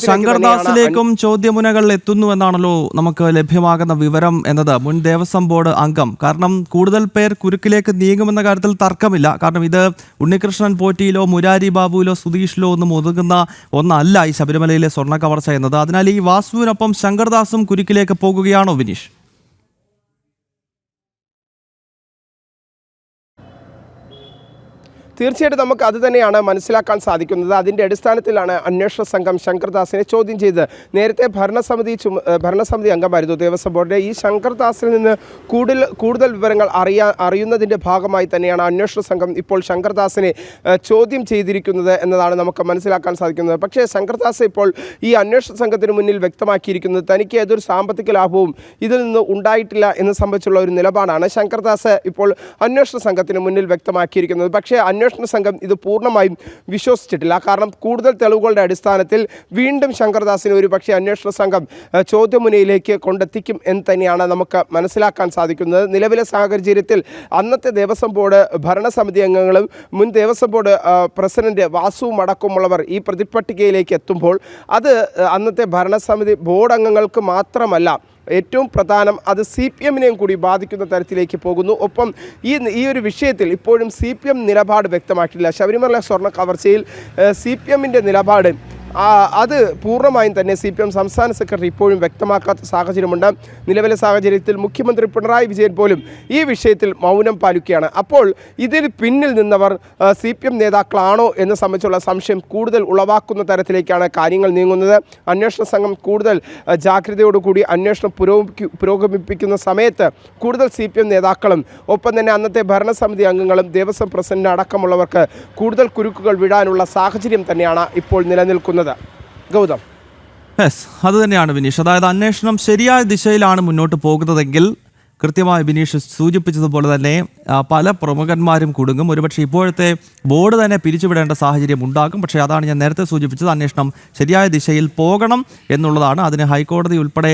ശങ്കർദാസിലേക്കും ചോദ്യമുനകൾ എത്തുന്നുവെന്നാണല്ലോ നമുക്ക് ലഭ്യമാകുന്ന വിവരം എന്നത് മുൻ ദേവസ്വം ബോർഡ് അംഗം. കാരണം കൂടുതൽ പേർ കുരുക്കിലേക്ക് നീങ്ങുമെന്ന കാര്യത്തിൽ തർക്കമില്ല. കാരണം ഇത് ഉണ്ണികൃഷ്ണൻ പോറ്റിയിലോ മുരാരി ബാബുവിലോ സുധീഷിലോ ഒന്നും ഒതുങ്ങുന്ന ഒന്നല്ല ഈ ശബരിമലയിലെ സ്വർണ്ണ കവർച്ച എന്നത്. അതിനാൽ ഈ വാസുവിനൊപ്പം ശങ്കർദാസും കുരുക്കിലേക്ക് പോകുകയാണോ വിനീഷ്? തീർച്ചയായിട്ടും നമുക്ക് അത് തന്നെയാണ് മനസ്സിലാക്കാൻ സാധിക്കുന്നത്. അതിൻ്റെ അടിസ്ഥാനത്തിലാണ് അന്വേഷണ സംഘം ശങ്കർദാസിനെ ചോദ്യം ചെയ്തത്. നേരത്തെ ഭരണസമിതി അംഗമായിരുന്നു ദേവസ്വം ബോർഡിലെ. ഈ ശങ്കർദാസിൽ നിന്ന് കൂടുതൽ വിവരങ്ങൾ അറിയുന്നതിൻ്റെ ഭാഗമായി തന്നെയാണ് അന്വേഷണ സംഘം ഇപ്പോൾ ശങ്കർദാസിനെ ചോദ്യം ചെയ്തിരിക്കുന്നത് എന്നതാണ് നമുക്ക് മനസ്സിലാക്കാൻ സാധിക്കുന്നത്. പക്ഷേ ശങ്കർദാസ് ഇപ്പോൾ ഈ അന്വേഷണ സംഘത്തിന് മുന്നിൽ വ്യക്തമാക്കിയിരിക്കുന്നത് തനിക്ക് ഏതൊരു സാമ്പത്തിക ലാഭവും ഇതിൽ നിന്ന് ഉണ്ടായിട്ടില്ല എന്ന് സംബന്ധിച്ചുള്ള ഒരു നിലപാടാണ് ശങ്കർദാസ് ഇപ്പോൾ അന്വേഷണ സംഘത്തിന് മുന്നിൽ വ്യക്തമാക്കിയിരിക്കുന്നത്. പക്ഷേ അന്വേഷണ സംഘം ഇത് പൂർണ്ണമായും വിശ്വസിച്ചിട്ടില്ല. കാരണം കൂടുതൽ തെളിവുകളുടെ അടിസ്ഥാനത്തിൽ വീണ്ടും ശങ്കർദാസിനെ ഒരു പക്ഷേ അന്വേഷണ സംഘം ചോദ്യമുനയിലേക്ക് കൊണ്ടെത്തിക്കും എന്ന് തന്നെയാണ് നമുക്ക് മനസ്സിലാക്കാൻ സാധിക്കുന്നത്. നിലവിലെ സാഹചര്യത്തിൽ അന്നത്തെ ദേവസ്വം ബോർഡ് ഭരണസമിതി അംഗങ്ങളും മുൻ ദേവസ്വം ബോർഡ് പ്രസിഡന്റ് വാസുവും അടക്കമുള്ളവർ ഈ പ്രതിപട്ടികയിലേക്ക് എത്തുമ്പോൾ അത് അന്നത്തെ ഭരണസമിതി ബോർഡ് അംഗങ്ങൾക്ക് മാത്രമല്ല, ഏറ്റവും പ്രധാനം അത് CPM-നെയും കൂടി ബാധിക്കുന്ന തരത്തിലേക്ക് പോകുന്നു. ഒപ്പം ഈ ഒരു വിഷയത്തിൽ ഇപ്പോഴും CPM നിലപാട് വ്യക്തമാക്കിയില്ല. ശബരിമല സ്വർണ്ണ കവർച്ചയിൽ CPM-ൻ്റെ നിലപാട് അത് പൂർണ്ണമായും തന്നെ CPM സംസ്ഥാന സെക്രട്ടറി ഇപ്പോഴും വ്യക്തമാക്കാത്ത സാഹചര്യമുണ്ട്. നിലവിലെ സാഹചര്യത്തിൽ മുഖ്യമന്ത്രി പിണറായി വിജയൻ പോലും ഈ വിഷയത്തിൽ മൗനം പാലിക്കുകയാണ്. അപ്പോൾ ഇതിന് പിന്നിൽ നിന്നവർ CPM നേതാക്കളാണോ എന്ന് സംബന്ധിച്ചുള്ള സംശയം കൂടുതൽ ഉളവാക്കുന്ന തരത്തിലേക്കാണ് കാര്യങ്ങൾ നീങ്ങുന്നത്. അന്വേഷണ സംഘം കൂടുതൽ ജാഗ്രതയോടുകൂടി അന്വേഷണം പുരോഗമിപ്പിക്കുന്ന സമയത്ത് കൂടുതൽ CPM നേതാക്കളും ഒപ്പം തന്നെ അന്നത്തെ ഭരണസമിതി അംഗങ്ങളും ദേവസ്വം പ്രസിഡന്റ് അടക്കമുള്ളവർക്ക് കൂടുതൽ കുരുക്കുകൾ വിടാനുള്ള സാഹചര്യം തന്നെയാണ് ഇപ്പോൾ നിലനിൽക്കുന്നത്. ഗൗതം, അത് തന്നെയാണ് വിനീഷ്. അതായത് അന്വേഷണം ശരിയായ ദിശയിലാണ് മുന്നോട്ട് പോകുന്നതെങ്കിൽ കൃത്യമായി ബിനീഷ് സൂചിപ്പിച്ചതുപോലെ തന്നെ പല പ്രമുഖന്മാരും കുടുങ്ങും. ഒരുപക്ഷെ ഇപ്പോഴത്തെ ബോർഡ് തന്നെ പിരിച്ചുവിടേണ്ട സാഹചര്യം ഉണ്ടാകും. പക്ഷേ അതാണ് ഞാൻ നേരത്തെ സൂചിപ്പിച്ചത്, അന്വേഷണം ശരിയായ ദിശയിൽ പോകണം എന്നുള്ളതാണ്. അതിന് ഹൈക്കോടതി ഉൾപ്പെടെ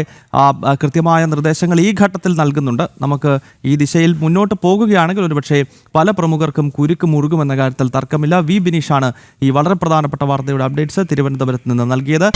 കൃത്യമായ നിർദ്ദേശങ്ങൾ ഈ ഘട്ടത്തിൽ നൽകുന്നുണ്ട്. നമുക്ക് ഈ ദിശയിൽ മുന്നോട്ട് പോകുകയാണെങ്കിൽ ഒരുപക്ഷെ പല പ്രമുഖർക്കും കുരുക്ക് മുറുകുമെന്ന കാര്യത്തിൽ തർക്കമില്ല. ബിനീഷാണ് ഈ വളരെ പ്രധാനപ്പെട്ട വാർത്തയുടെ അപ്ഡേറ്റ്സ് തിരുവനന്തപുരത്ത് നിന്ന് നൽകിയത്.